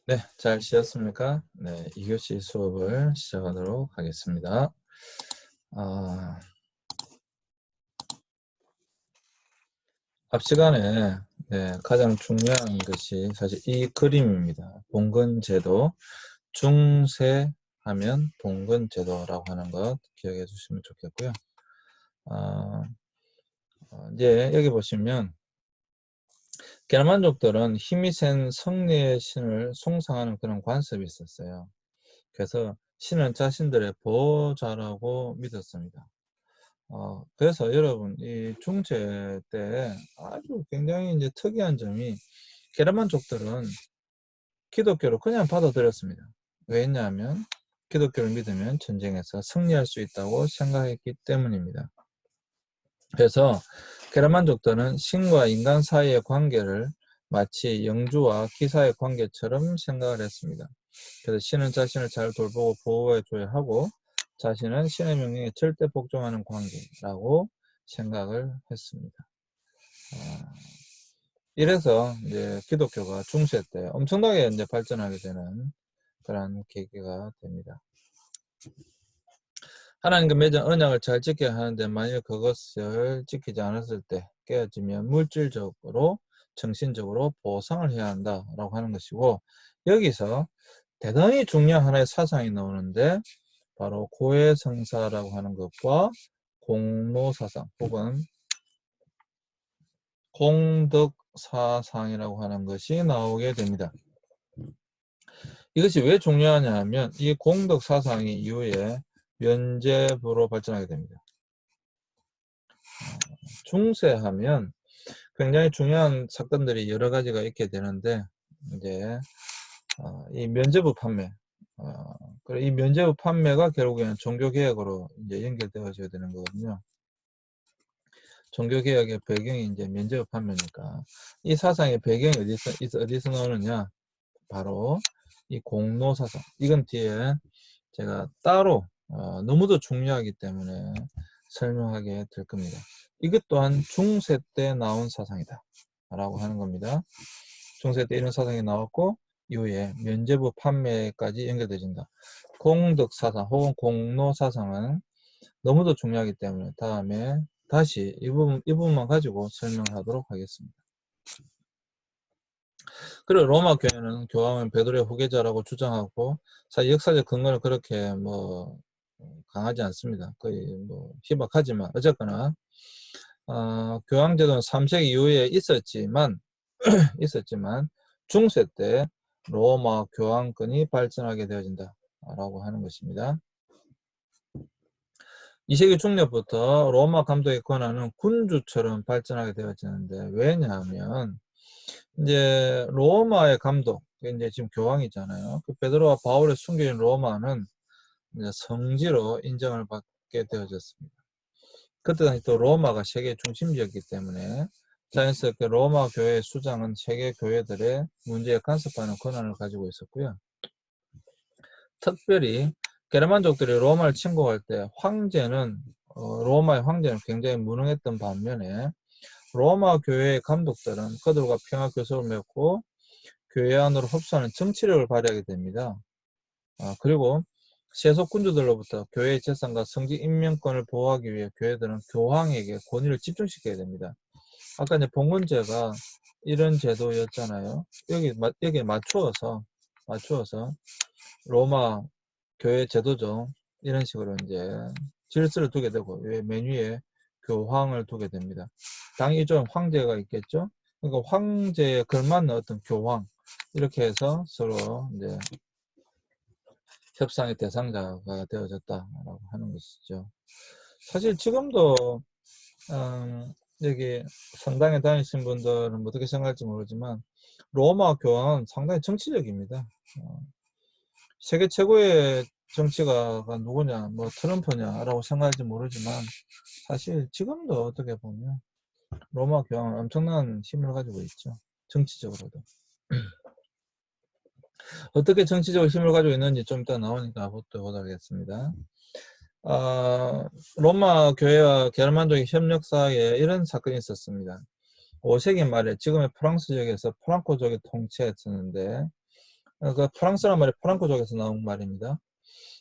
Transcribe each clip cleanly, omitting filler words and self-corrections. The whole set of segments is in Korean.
네, 잘 쉬었습니까? 네, 2교시 수업을 시작하도록 하겠습니다. 아, 앞 시간에 가장 중요한 것이 사실 이 그림입니다. 봉건제도, 중세하면 봉건제도라고 하는 것 기억해 주시면 좋겠고요. 아, 이제 여기 보시면 게르만족들은 힘이 센 성리의 신을 숭상하는 그런 관습이 있었어요. 그래서 신은 자신들의 보호자라고 믿었습니다. 그래서 여러분, 이 중세 때 아주 굉장히 이제 특이한 점이 게르만족들은 기독교를 그냥 받아들였습니다. 왜냐하면 기독교를 믿으면 전쟁에서 승리할 수 있다고 생각했기 때문입니다. 그래서 게르만족들은 신과 인간 사이의 관계를 마치 영주와 기사의 관계처럼 생각을 했습니다. 그래서 신은 자신을 잘 돌보고 보호해줘야 하고 자신은 신의 명령에 절대 복종하는 관계라고 생각을 했습니다. 이래서 이제 기독교가 중세 때 엄청나게 이제 발전하게 되는 그런 계기가 됩니다. 하나님과 맺은 언약을 잘 지켜야 하는데 만일 그것을 지키지 않았을 때 깨어지면 물질적으로 정신적으로 보상을 해야 한다라고 하는 것이고, 여기서 대단히 중요한 하나의 사상이 나오는데 바로 고해성사라고 하는 것과 공로사상 혹은 공덕사상이라고 하는 것이 나오게 됩니다. 이것이 왜 중요하냐 하면 이 공덕사상이 이후에 면제부로 발전하게 됩니다. 중세하면 굉장히 중요한 사건들이 여러 가지가 있게 되는데, 이제 이 면제부 판매, 이 면제부 판매가 결국에는 종교개혁으로 이제 연결되어져야 되는 거거든요. 종교개혁의 배경이 이제 면제부 판매니까 이 사상의 배경이 어디서 나오느냐? 바로 이 공로사상. 이건 뒤에 제가 따로 너무도 중요하기 때문에 설명하게 될 겁니다. 이것 또한 중세 때 나온 사상이다 라고 하는 겁니다. 중세 때 이런 사상이 나왔고 이후에 면제부 판매까지 연결되어진다. 공덕사상 혹은 공로사상은 너무도 중요하기 때문에 다음에 다시 이 부분만 가지고 설명하도록 하겠습니다. 그리고 로마 교회는 교황은 베드로의 후계자라고 주장하고 사실 역사적 근거는 그렇게 뭐 강하지 않습니다. 거의 뭐 희박하지만 어쨌거나 교황 제도는 3세기 이후에 있었지만 중세 때 로마 교황권이 발전하게 되어진다라고 하는 것입니다. 2세기 중葉부터 로마 감독의 권한은 군주처럼 발전하게 되어지는데, 왜냐하면 이제 로마의 감독, 이제 지금 교황이잖아요. 그 베드로와 바울의 숨겨진 로마는 이제 성지로 인정을 받게 되어졌습니다. 그때 당시 또 로마가 세계 중심지였기 때문에 자연스럽게 로마 교회의 수장은 세계 교회들의 문제에 간섭하는 권한을 가지고 있었고요. 특별히 게르만족들이 로마를 침공할 때 로마의 황제는 굉장히 무능했던 반면에 로마 교회의 감독들은 그들과 평화 교섭을 맺고 교회 안으로 흡수하는 정치력을 발휘하게 됩니다. 그리고 세속 군주들로부터 교회의 재산과 성직 인명권을 보호하기 위해 교회들은 교황에게 권위를 집중시켜야 됩니다. 아까 이제 봉건제가 이런 제도였잖아요. 여기에 맞추어서 로마 교회 제도죠. 이런 식으로 이제 질서를 두게 되고 맨 위에 교황을 두게 됩니다. 당연히 좀 황제가 있겠죠. 그러니까 황제에 걸맞는 어떤 교황, 이렇게 해서 서로 이제 협상의 대상자가 되어졌다라고 하는 것이죠. 사실 지금도 여기 성당에 다니신 분들은 어떻게 생각할지 모르지만 로마 교황은 상당히 정치적입니다. 세계 최고의 정치가가 누구냐, 뭐 트럼프냐라고 생각할지 모르지만 사실 지금도 어떻게 보면 로마 교황은 엄청난 힘을 가지고 있죠. 정치적으로도. 어떻게 정치적으로 힘을 가지고 있는지 좀 이따 나오니까 보도록 하겠습니다. 로마 교회와 게르만족의 협력 사이에 이런 사건이 있었습니다. 5세기 말에 지금의 프랑스 지역에서 프랑코족이 통치했었는데 그 프랑스란 말이 프랑크족에서 나온 말입니다.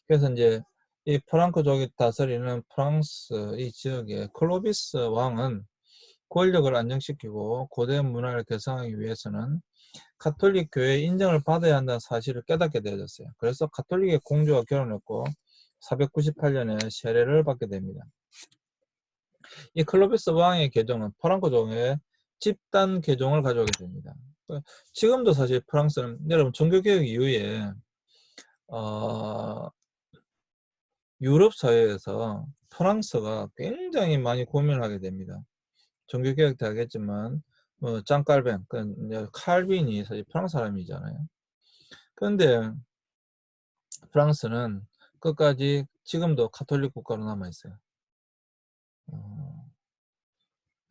그래서 이제 이 프랑크족이 다스리는 프랑스 이 지역의 클로비스 왕은 권력을 안정시키고 고대 문화를 개성하기 위해서는 가톨릭 교회의 인정을 받아야 한다는 사실을 깨닫게 되어졌어요. 그래서 가톨릭의 공주와 결혼했고 498년에 세례를 받게 됩니다. 이 클로비스 왕의 계종은 프랑크족의 집단 계종을 가져오게 됩니다. 지금도 사실 프랑스는 여러분 종교개혁 이후에 유럽 사회에서 프랑스가 굉장히 많이 고민을 하게 됩니다. 종교개혁도 하겠지만 뭐 짱깔벤, 칼빈이 사실 프랑스 사람이잖아요. 그런데 프랑스는 끝까지 지금도 가톨릭 국가로 남아 있어요.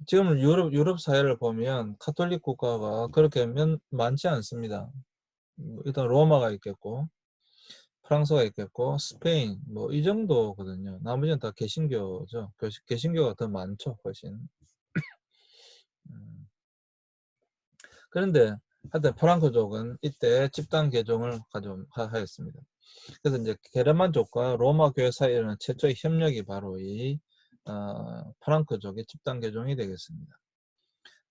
지금 유럽 사회를 보면 가톨릭 국가가 그렇게 많지 않습니다. 일단 로마가 있겠고 프랑스가 있겠고 스페인 뭐 이 정도거든요. 나머지는 다 개신교죠. 개신교가 더 많죠, 훨씬. 음. 그런데 하여튼 프랑크족은 이때 집단 개종을 하였습니다. 그래서 이제 게르만족과 로마 교회 사이에 일어난 최초의 협력이 바로 이 프랑크족의 집단 개종이 되겠습니다.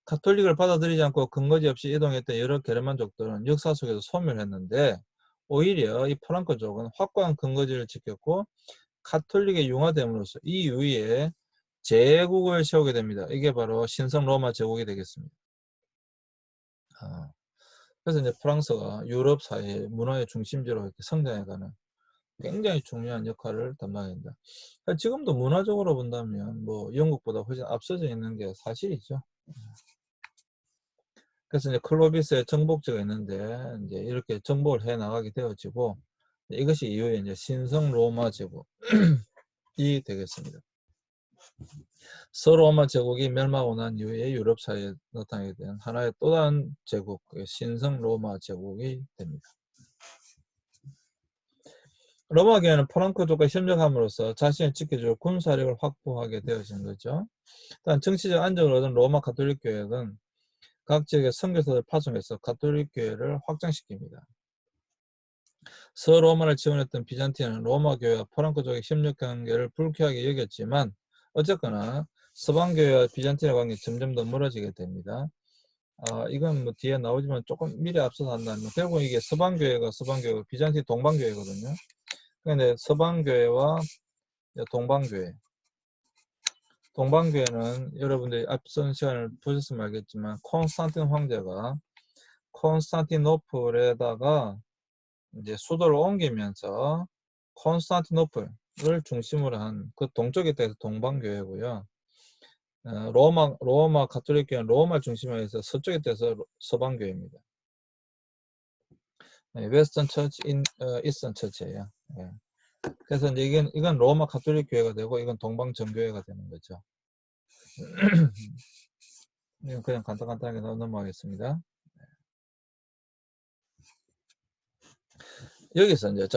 가톨릭을 받아들이지 않고 근거지 없이 이동했던 여러 게르만족들은 역사 속에서 소멸했는데 오히려 이 프랑크족은 확고한 근거지를 지켰고 가톨릭에 융화됨으로써 이 이후에 제국을 세우게 됩니다. 이게 바로 신성 로마 제국이 되겠습니다. 그래서 이제 프랑스가 유럽 사회 문화의 중심지로 이렇게 성장해가는 굉장히 중요한 역할을 담당합니다. 지금도 문화적으로 본다면 뭐 영국보다 훨씬 앞서져 있는 게 사실이죠. 그래서 이제 클로비스의 정복지가 있는데 이제 이렇게 정복을 해 나가게 되어지고 이것이 이후에 이제 신성 로마 제국이 되겠습니다. 서로마 제국이 멸망하고 난 이후에 유럽 사회에 나타나게 된 하나의 또 다른 제국, 신성 로마 제국이 됩니다. 로마계는 프랑크족과 협력함으로써 자신을 지켜줄 군사력을 확보하게 되어진 거죠. 또한 정치적 안정을 얻은 로마 가톨릭 교회는 각 지역의 선교사를 파송해서 가톨릭 교회를 확장시킵니다. 서로마를 지원했던 비잔티아는 로마 교회와 프랑크족의 협력 관계를 불쾌하게 여겼지만 어쨌거나 서방 교회와 비잔티아 관계 점점 더 멀어지게 됩니다. 이건 뭐 뒤에 나오지만 조금 미리 앞서서 한다면 결국 이게 서방교회가 비잔티 동방교회거든요. 근데 서방교회와 동방교회. 동방교회는 여러분들이 앞선 시간을 보셨으면 알겠지만 콘스탄틴 황제가 콘스탄티노플에다가 이제 수도를 옮기면서 콘스탄티노플을 중심으로 한 그 동쪽에 대해서 동방교회고요. 로마 가톨릭 교회는 로마를 중심으로 해서 서쪽에 대해서 서방교회입니다. 웨스턴 처치, 이스턴 처치예요. 예. 그래서 이제 이건 로마 가톨릭 교회가 되고 이건 동방 정교회가 되는 거죠. 이건 그냥 간단하게 넘어가겠습니다. 여기서 이제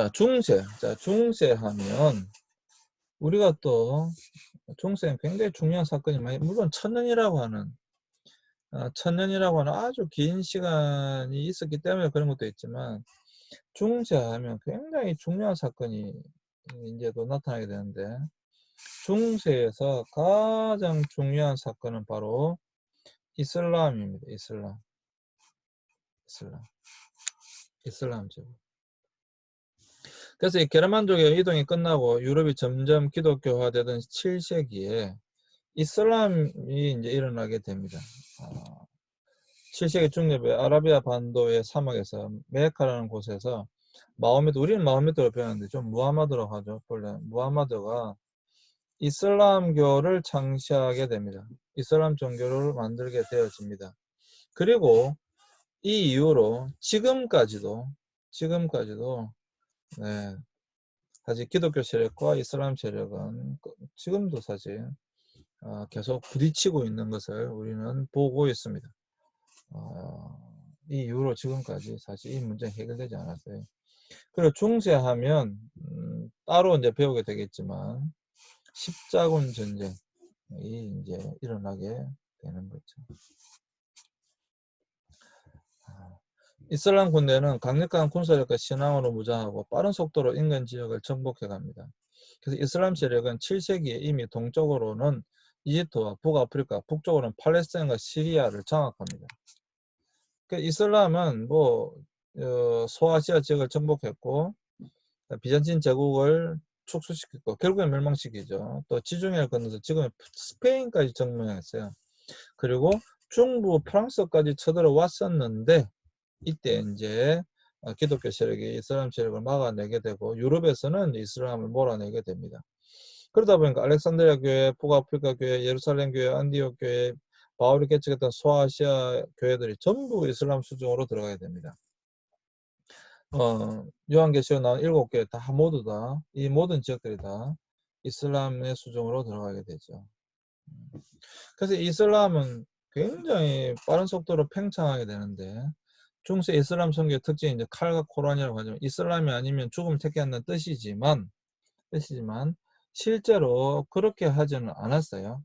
중세하면 우리가 또 중세는 굉장히 중요한 사건이 많이 물론 천년이라고 하는 아주 긴 시간이 있었기 때문에 그런 것도 있지만 중세하면 굉장히 중요한 사건이 이제도 나타나게 되는데 중세에서 가장 중요한 사건은 바로 이슬람입니다. 이슬람죠. 그래서 이 게르만족의 이동이 끝나고 유럽이 점점 기독교화되던 7세기에 이슬람이 이제 일어나게 됩니다. 7세기 중엽에 아라비아 반도의 사막에서 메카라는 곳에서 우리는 마호메드로 배웠는데 좀 무하마드라고 하죠. 본래 무하마드가 이슬람교를 창시하게 됩니다. 이슬람 종교를 만들게 되어집니다. 그리고 이 이후로 지금까지도 네, 사실 기독교 세력과 이슬람 세력은 지금도 사실 계속 부딪히고 있는 것을 우리는 보고 있습니다. 이 이후로 지금까지 사실 이 문제는 해결되지 않았어요. 그리고 중세하면 따로 이제 배우게 되겠지만 십자군 전쟁이 이제 일어나게 되는 거죠. 이슬람 군대는 강력한 군사력과 신앙으로 무장하고 빠른 속도로 인근 지역을 정복해 갑니다. 그래서 이슬람 세력은 7세기에 이미 동쪽으로는 이집트와 북아프리카, 북쪽으로는 팔레스타인과 시리아를 장악합니다. 그 이슬람은 뭐 소아시아 지역을 정복했고 비잔틴 제국을 축소시켰고 결국엔 멸망시키죠. 또 지중해를 건너서 지금의 스페인까지 점령했어요. 그리고 중부 프랑스까지 쳐들어왔었는데 이때 이제 기독교 세력이 이슬람 세력을 막아내게 되고 유럽에서는 이슬람을 몰아내게 됩니다. 그러다 보니까 알렉산드리아 교회, 북아프리카 교회, 예루살렘 교회, 안디옥 교회, 바울이 개척했던 소아시아 교회들이 전부 이슬람 수종으로 들어가야 됩니다. 요한계시록 나온 7개 다 모두 다 이 모든 지역들이 다 이슬람의 수종으로 들어가게 되죠. 그래서 이슬람은 굉장히 빠른 속도로 팽창하게 되는데 중세 이슬람 선교의 특징이 이제 칼과 코란이라고 하죠. 이슬람이 아니면 죽음을 택한다는 뜻이지만 실제로 그렇게 하지는 않았어요.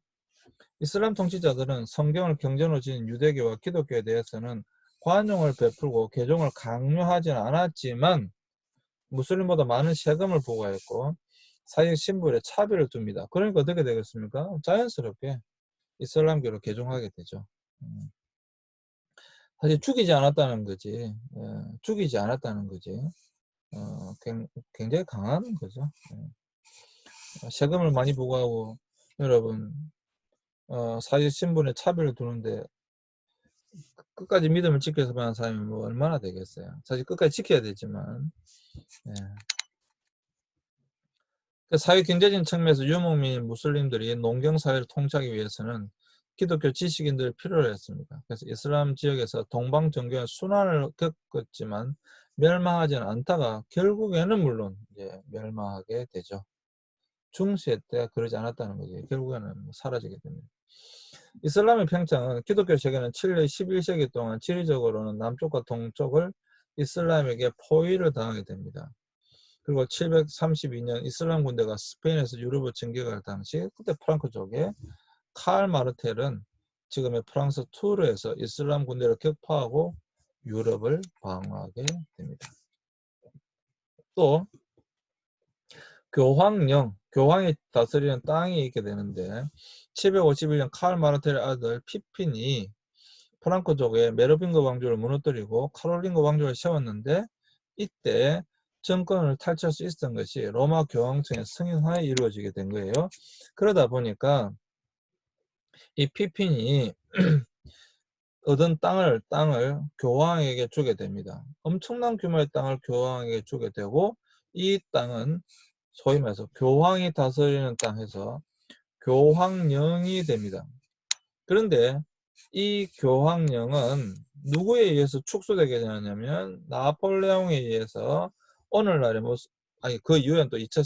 이슬람 통치자들은 성경을 경전으로 지닌 유대교와 기독교에 대해서는 관용을 베풀고 개종을 강요하지는 않았지만 무슬림보다 많은 세금을 부과했고 사역 신분에 차별을 둡니다. 그러니까 어떻게 되겠습니까? 자연스럽게 이슬람교로 개종하게 되죠. 사실 죽이지 않았다는 거지. 죽이지 않았다는 거지. 굉장히 강한 거죠. 세금을 많이 부과하고 여러분 사회 신분에 차별을 두는데 끝까지 믿음을 지켜서 하는 사람이 뭐 얼마나 되겠어요. 사실 끝까지 지켜야 되지만 예. 사회 경제적인 측면에서 유목민 무슬림들이 농경 사회를 통치하기 위해서는 기독교 지식인들을 필요로 했습니다. 그래서 이슬람 지역에서 동방 정교의 순환을 겪었지만 멸망하지는 않다가 결국에는 물론 이제 멸망하게 되죠. 중세 때 그러지 않았다는 거지. 결국에는 사라지게 됩니다. 이슬람의 팽창은 기독교 세계는 11세기 동안 지리적으로는 남쪽과 동쪽을 이슬람에게 포위를 당하게 됩니다. 그리고 732년 이슬람 군대가 스페인에서 유럽을 진격할 당시 그때 프랑크족의 칼 마르텔은 지금의 프랑스 투르에서 이슬람 군대를 격파하고 유럽을 방어하게 됩니다. 또 교황이 다스리는 땅이 있게 되는데 751년 칼 마르텔의 아들 피핀이 프랑크족의 메르빙그 왕조를 무너뜨리고 카롤링그 왕조를 세웠는데 이때 정권을 탈취할 수 있었던 것이 로마 교황청의 승인하에 이루어지게 된 거예요. 그러다 보니까 이 피핀이 얻은 땅을 교황에게 주게 됩니다. 엄청난 규모의 땅을 교황에게 주게 되고 이 땅은 소위 말해서 교황이 다스리는 땅에서 교황령이 됩니다. 그런데 이 교황령은 누구에 의해서 축소되게 되냐면 나폴레옹에 의해서 오늘날의 그 이후엔 또 2차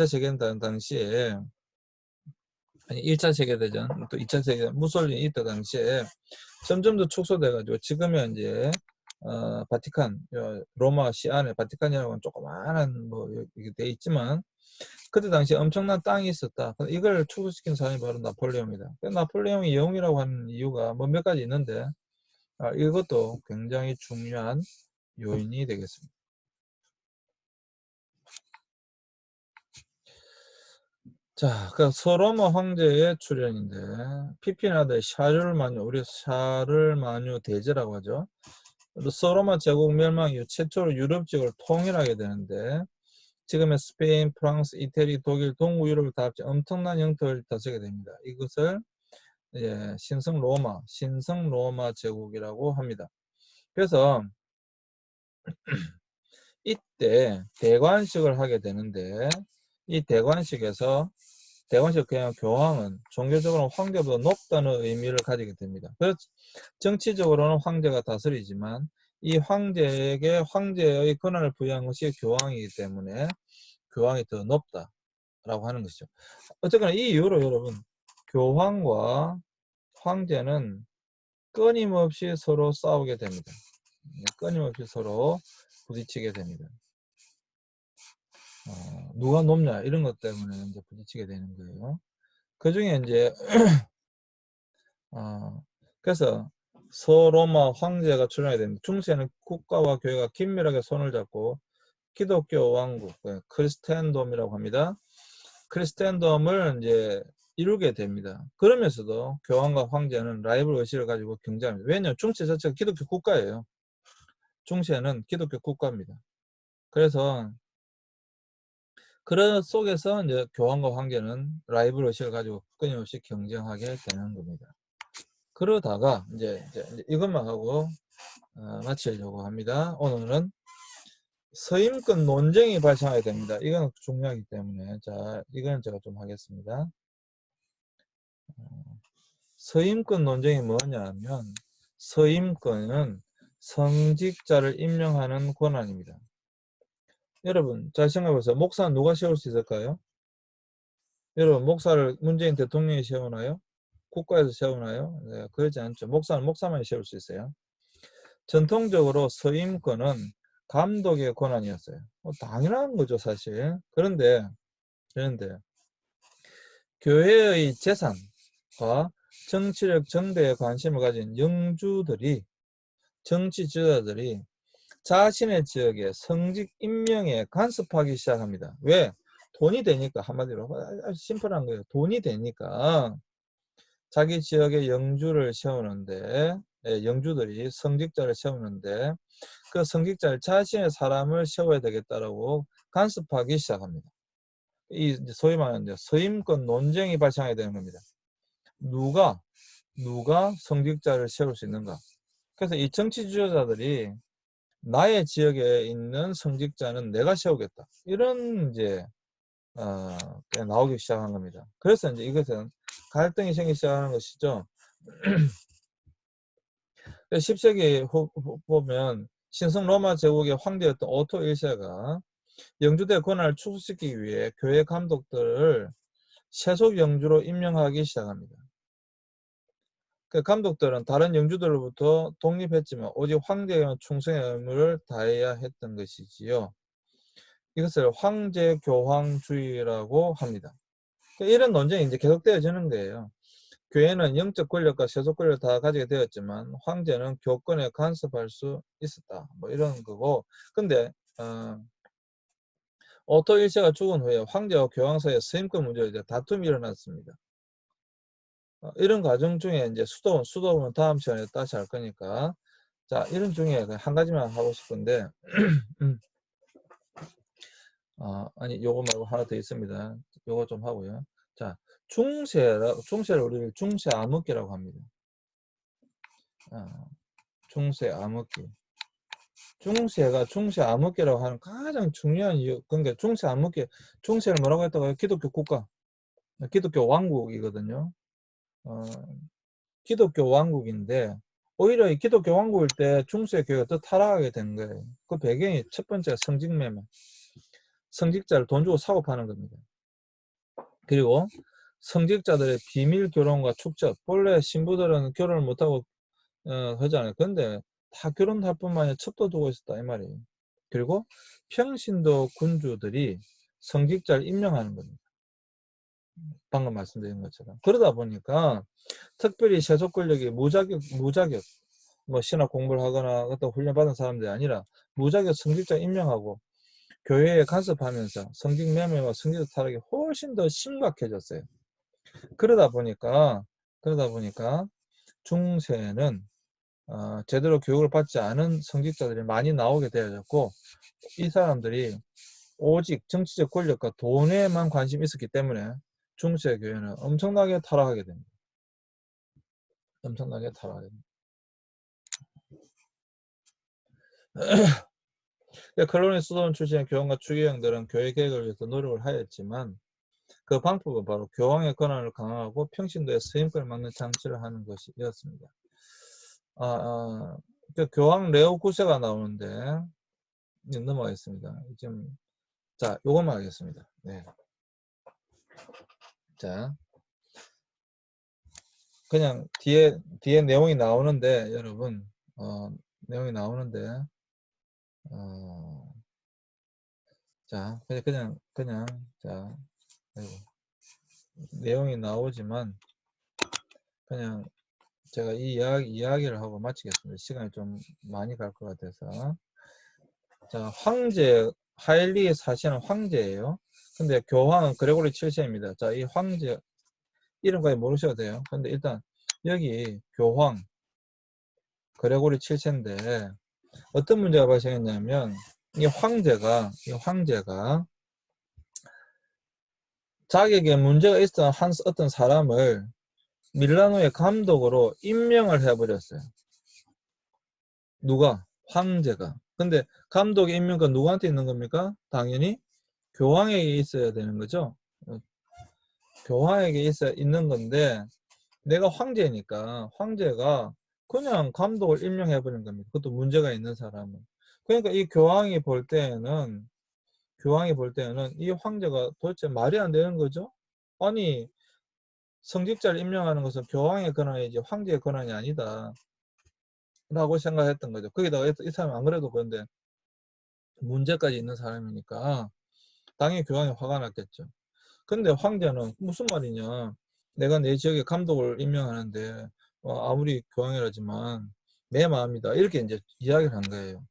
세계대전 당시에 1차 세계대전 또 2차 세계대전 무솔린이 있던 당시에 점점 더 축소돼가지고 지금은 이제 바티칸 로마 시 안에 바티칸이라고 하는 조그마한 뭐 이게 돼 있지만 그때 당시에 엄청난 땅이 있었다. 이걸 축소시킨 사람이 바로 나폴레옹이다. 나폴레옹이 영웅이라고 하는 이유가 뭐 몇 가지 있는데 이것도 굉장히 중요한 요인이 되겠습니다. 자, 그 서로모 황제의 출연인데 피핀 아들 샤를마뉴, 우리 샤를마뉴 대제라고 하죠. 서로마 제국 멸망 이후 최초로 유럽 지역을 통일하게 되는데 지금의 스페인, 프랑스, 이태리, 독일, 동구 유럽을 다 합쳐 엄청난 영토를 다스리게 됩니다. 이것을 신성 로마 제국이라고 합니다. 그래서 이때 대관식을 하게 되는데 이 대관식에서 그냥 교황은 종교적으로 황제보다 높다는 의미를 가지게 됩니다. 그래서 정치적으로는 황제가 다스리지만 이 황제에게 황제의 권한을 부여한 것이 교황이기 때문에 교황이 더 높다라고 하는 것이죠. 어쨌거나 이 이후로 여러분 교황과 황제는 끊임없이 서로 싸우게 됩니다. 끊임없이 서로 부딪히게 됩니다. 누가 높냐 이런 것 때문에 이제 부딪히게 되는 거예요. 그 중에 이제 그래서 서로마 황제가 출연하게 됩니다. 중세는 국가와 교회가 긴밀하게 손을 잡고 기독교 왕국, 크리스텐돔이라고 합니다. 크리스텐돔을 이제 이루게 됩니다. 그러면서도 교황과 황제는 라이벌 의식을 가지고 경쟁합니다. 왜냐하면 중세 자체가 기독교 국가예요. 중세는 기독교 국가입니다. 그래서 그런 속에서 이제 교황과 황제는 라이벌 의식을 가지고 끊임없이 경쟁하게 되는 겁니다. 그러다가 이제 이것만 하고 마치려고 합니다. 오늘은 서임권 논쟁이 발생하게 됩니다. 이건 중요하기 때문에 자 이건 제가 좀 하겠습니다. 서임권 논쟁이 뭐냐면 서임권은 성직자를 임명하는 권한입니다. 여러분 잘 생각해보세요. 목사는 누가 세울 수 있을까요? 여러분 목사를 문재인 대통령이 세우나요? 국가에서 세우나요? 네, 그렇지 않죠. 목사는 목사만이 세울 수 있어요. 전통적으로 서임권은 감독의 권한이었어요. 당연한 거죠 사실. 그런데 교회의 재산과 정치력 정대에 관심을 가진 영주들이 정치 지도자들이 자신의 지역의 성직 임명에 간섭하기 시작합니다. 왜? 돈이 되니까. 한마디로 아주 심플한 거예요. 돈이 되니까 자기 지역의 영주를 세우는데 영주들이 성직자를 세우는데 그 성직자를 자신의 사람을 세워야 되겠다라고 간섭하기 시작합니다. 이 소위 말하는 서임권 논쟁이 발생하게 되는 겁니다. 누가 성직자를 세울 수 있는가? 그래서 이 정치 지도자들이 나의 지역에 있는 성직자는 내가 세우겠다. 이런 이제 나오기 시작한 겁니다. 그래서 이제 이것은 갈등이 생기기 시작하는 것이죠. 10세기 보면 신성 로마 제국의 황제였던 오토 1세가 영주대 권한을 축소시키기 위해 교회 감독들을 세속 영주로 임명하기 시작합니다. 그 감독들은 다른 영주들로부터 독립했지만 오직 황제에만 충성의 의무를 다해야 했던 것이지요. 이것을 황제교황주의라고 합니다. 이런 논쟁이 이제 계속되어지는 거예요. 교회는 영적 권력과 세속 권력을 다 가지게 되었지만 황제는 교권에 간섭할 수 있었다. 뭐 이런 거고. 근데 오토 1세가 죽은 후에 황제와 교황 사이에 서임권 문제로 이제 다툼이 일어났습니다. 이런 과정 중에 이제 수도원 다음 시간에 다시 할 거니까 자 이런 중에 한 가지만 하고 싶은데 아니 요거 말고 하나 더 있습니다. 요거 좀 하고요. 자 중세를 우리를 중세 암흑기라고 합니다. 중세 암흑기. 중세가 중세 암흑기라고 하는 가장 중요한 이유, 그러니까 중세 암흑기, 중세를 뭐라고 했다고요? 기독교 국가, 기독교 왕국이거든요. 기독교 왕국인데 오히려 이 기독교 왕국일 때 중세 교회가 더 타락하게 된 거예요. 그 배경이 첫 번째 성직매매, 성직자를 돈 주고 사고 파는 겁니다. 그리고 성직자들의 비밀 결혼과 축적, 본래 신부들은 결혼을 못하고 하잖아요. 근데 다 결혼할 뿐만 아니라 첩도 두고 있었다 이 말이에요. 그리고 평신도 군주들이 성직자를 임명하는 겁니다. 방금 말씀드린 것처럼. 그러다 보니까 특별히 세속 권력이 무자격 뭐 신학 공부를 하거나 어떤 훈련 받은 사람들이 아니라 무자격 성직자 임명하고 교회에 간섭하면서 성직 매매와 성직 타락이 훨씬 더 심각해졌어요. 그러다 보니까 중세는 제대로 교육을 받지 않은 성직자들이 많이 나오게 되어졌고 이 사람들이 오직 정치적 권력과 돈에만 관심이 있었기 때문에 중세 교회는 엄청나게 타락하게 됩니다. 엄청나게 타락하게 됩니다. 콜로니 수도원 출신의 교황과 추기경들은 교회 개혁을 위해서 노력을 하였지만 그 방법은 바로 교황의 권한을 강화하고 평신도의 서임권을 막는 장치를 하는 것이었습니다. 그 교황 레오 9세가 나오는데 넘어가겠습니다. 지금 자 요것만 하겠습니다. 네. 자 그냥 뒤에 내용이 나오는데 여러분 내용이 나오는데 자 그냥 자 아이고, 내용이 나오지만 그냥 제가 이 이야기를 하고 마치겠습니다. 시간이 좀 많이 갈 것 같아서. 자, 황제, 하일리에 사시는 황제예요. 근데 교황은 그레고리 7세입니다. 자, 이 황제 이름까지 모르셔도 돼요. 근데 일단 여기 교황 그레고리 7세인데 어떤 문제가 발생했냐면 이 황제가 자기에게 문제가 있었던 어떤 사람을 밀라노의 감독으로 임명을 해버렸어요. 누가? 황제가. 근데 감독의 임명권 누구한테 있는 겁니까? 당연히 교황에게 있어야 되는 거죠. 교황에게 있는 건데 내가 황제니까 황제가 그냥 감독을 임명해버린 겁니다. 그것도 문제가 있는 사람은. 그러니까 이 교황이 볼 때는 이 황제가 도대체 말이 안 되는 거죠. 아니 성직자를 임명하는 것은 교황의 권한이지 황제의 권한이 아니다 라고 생각했던 거죠. 거기다가 이 사람 안 그래도 그런데 문제까지 있는 사람이니까 당연히 교황이 화가 났겠죠. 근데 황제는 무슨 말이냐, 내가 내 지역에 감독을 임명하는데 아무리 교황이라지만 내 마음이다 이렇게 이제 이야기를 한 거예요.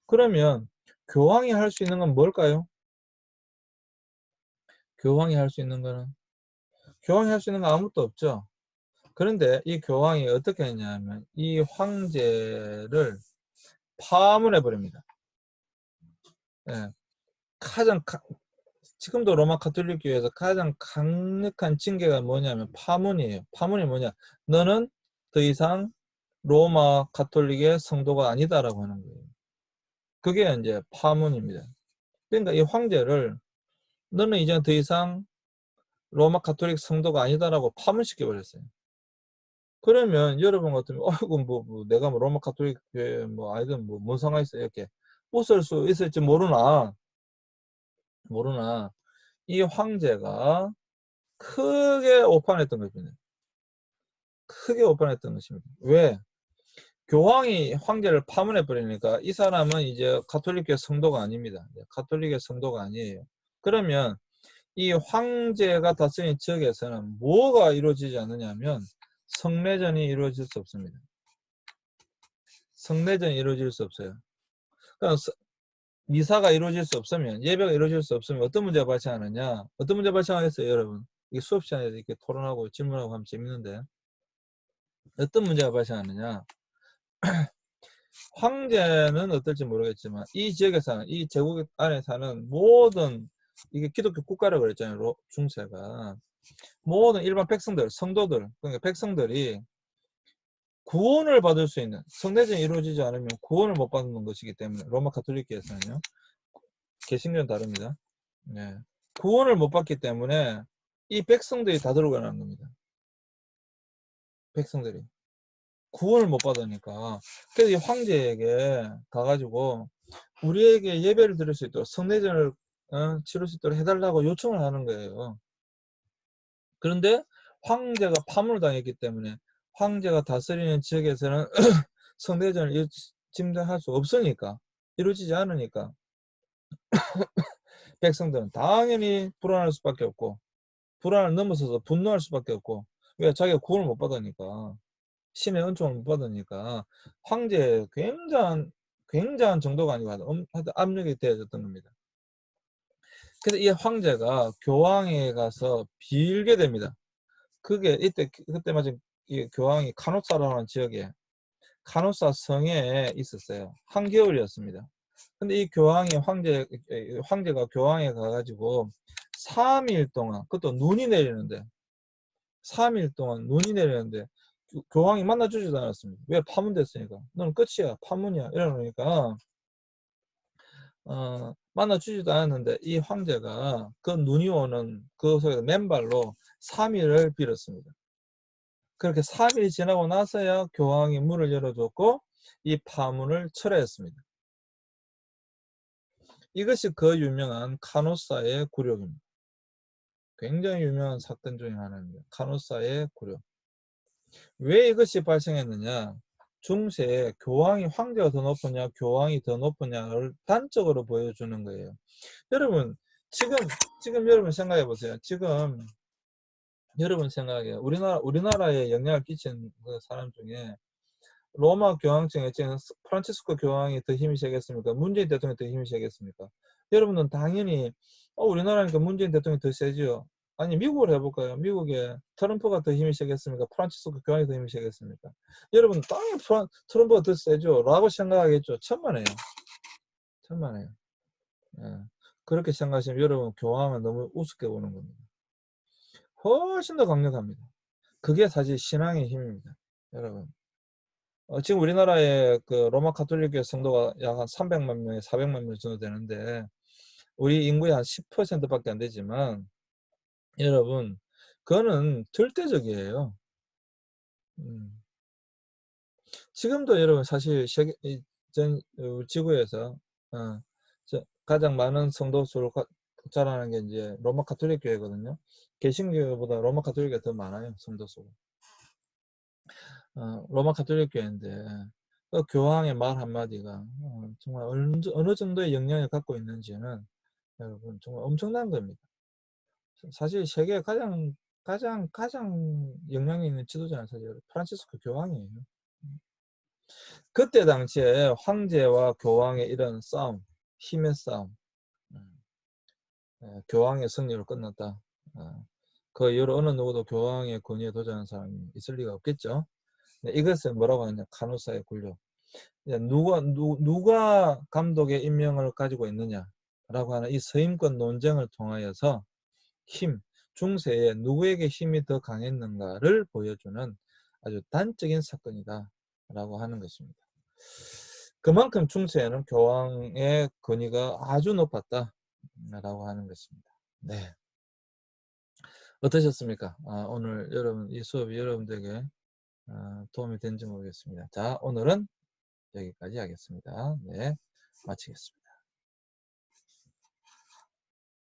그러면 교황이 할 수 있는 건 뭘까요? 교황이 할 수 있는 거는 아무것도 없죠. 그런데 이 교황이 어떻게 했냐면 이 황제를 파문해 버립니다. 예, 지금도 로마 가톨릭 교회에서 가장 강력한 징계가 뭐냐면 파문이에요. 파문이 뭐냐? 너는 더 이상 로마 가톨릭의 성도가 아니다라고 하는 거예요. 그게 이제 파문입니다. 그러니까 이 황제를 너는 이제 더 이상 로마 가톨릭 성도가 아니다라고 파문시켜 버렸어요. 그러면 여러분 같으면 어이구 내가 로마 가톨릭 교회 아이든 뭔 상관 있어 이렇게 웃을 수 있을지 모르나 이 황제가 크게 오판했던 것입니다. 크게 오판했던 것입니다. 왜? 교황이 황제를 파문해 버리니까 이 사람은 이제 가톨릭의 성도가 아닙니다. 가톨릭의 성도가 아니에요. 그러면 이 황제가 다스린 지역에서는 뭐가 이루어지지 않느냐면 성례전이 이루어질 수 없습니다. 성례전이 이루어질 수 없어요. 그러니까 미사가 이루어질 수 없으면, 예배가 이루어질 수 없으면 어떤 문제가 발생하느냐? 어떤 문제가 발생하겠어요, 여러분? 이게 수업 시간에 이렇게 토론하고 질문하고 하면 재밌는데 어떤 문제가 발생하느냐? 황제는 어떨지 모르겠지만 이 지역에 사는, 이 제국 안에 사는 모든, 이게 기독교 국가라고 그랬잖아요, 중세가. 모든 일반 백성들, 성도들, 그러니까 백성들이 구원을 받을 수 있는, 성례전이 이루어지지 않으면 구원을 못 받는 것이기 때문에 로마 가톨릭교에서는요, 개신교는 다릅니다. 네. 구원을 못 받기 때문에 이 백성들이 다 들어가는 겁니다. 백성들이 구원을 못 받으니까. 그래서 이 황제에게 가가지고 우리에게 예배를 드릴 수 있도록 성례전을 치를 수 있도록 해달라고 요청을 하는 거예요. 그런데 황제가 파문을 당했기 때문에 황제가 다스리는 지역에서는 성례전을 진행할 수 없으니까, 이루어지지 않으니까 백성들은 당연히 불안할 수밖에 없고, 불안을 넘어서서 분노할 수밖에 없고, 왜? 자기가 구원을 못 받으니까, 신의 은총을 못 받으니까 황제의 굉장한 정도가 아니고 하여튼 압력이 되어졌던 겁니다. 그래서 이 황제가 교황에 가서 빌게 됩니다. 그때 마침 이 교황이 카노사라는 지역에, 카노사 성에 있었어요. 한겨울이었습니다. 근데 이 황제가 교황에 가가지고 3일 동안, 그것도 눈이 내리는데, 3일 동안 눈이 내리는데 교황이 만나주지도 않았습니다. 왜? 파문됐으니까. 너는 끝이야, 파문이야 이러니까 만나주지도 않았는데 이 황제가 그 눈이 오는 그 속에서 맨발로 3일을 빌었습니다. 그렇게 3일이 지나고 나서야 교황이 문을 열어줬고 이 파문을 철회했습니다. 이것이 그 유명한 카노사의 굴욕입니다. 굉장히 유명한 사건 중에 하나입니다. 카노사의 굴욕. 왜 이것이 발생했느냐? 중세에 교황이, 황제가 더 높으냐 교황이 더 높으냐를 단적으로 보여주는 거예요. 여러분 지금 여러분 생각해 보세요. 지금 여러분 생각에 우리나라에 영향을 끼친 그 사람 중에 로마 교황청에 지금 프란치스코 교황이 더 힘이 세겠습니까? 문재인 대통령이 더 힘이 세겠습니까? 여러분은 당연히 우리나라니까 문재인 대통령이 더 세지요. 아니 미국을 해볼까요? 미국에 트럼프가 더 힘이 세겠습니까? 프란치스코 교황이 더 힘이 세겠습니까? 여러분 당연히 트럼프가 더 세죠. 라고 생각하겠죠. 천만에요. 천만에요. 예. 그렇게 생각하시면 여러분 교황은 너무 우습게 보는 겁니다. 훨씬 더 강력합니다. 그게 사실 신앙의 힘입니다. 여러분. 지금 우리나라에 그 로마 가톨릭교 성도가 약 한 300만 명에 400만 명 정도 되는데 우리 인구의 한 10%밖에 안 되지만 여러분 그거는 절대적이에요. 음. 지금도 여러분 사실 세계 지구에서 가장 많은 성도 수를 자라는 게 이제 로마 가톨릭 교회거든요. 개신교보다 로마 가톨릭이 더 많아요, 성도 수가. 로마 가톨릭 교회인데 그 교황의 말 한마디가 정말 어느 정도의 영향을 갖고 있는지는 여러분 정말 엄청난 겁니다. 사실 세계에 가장 영향이 있는 지도자는 사실 프란치스코 교황이에요. 그때 당시에 황제와 교황의 이런 싸움, 힘의 싸움, 교황의 승리로 끝났다. 그 이후로 어느 누구도 교황의 권위에 도전하는 사람이 있을 리가 없겠죠. 이것을 뭐라고 하느냐, 카누사의 굴욕. 누가 감독의 임명을 가지고 있느냐라고 하는 이 서임권 논쟁을 통하여서 중세에 누구에게 힘이 더 강했는가를 보여주는 아주 단적인 사건이다 라고 하는 것입니다. 그만큼 중세에는 교황의 권위가 아주 높았다 라고 하는 것입니다. 네. 어떠셨습니까? 오늘 여러분 이 수업이 여러분들에게 도움이 된지 모르겠습니다. 자, 오늘은 여기까지 하겠습니다. 네, 마치겠습니다.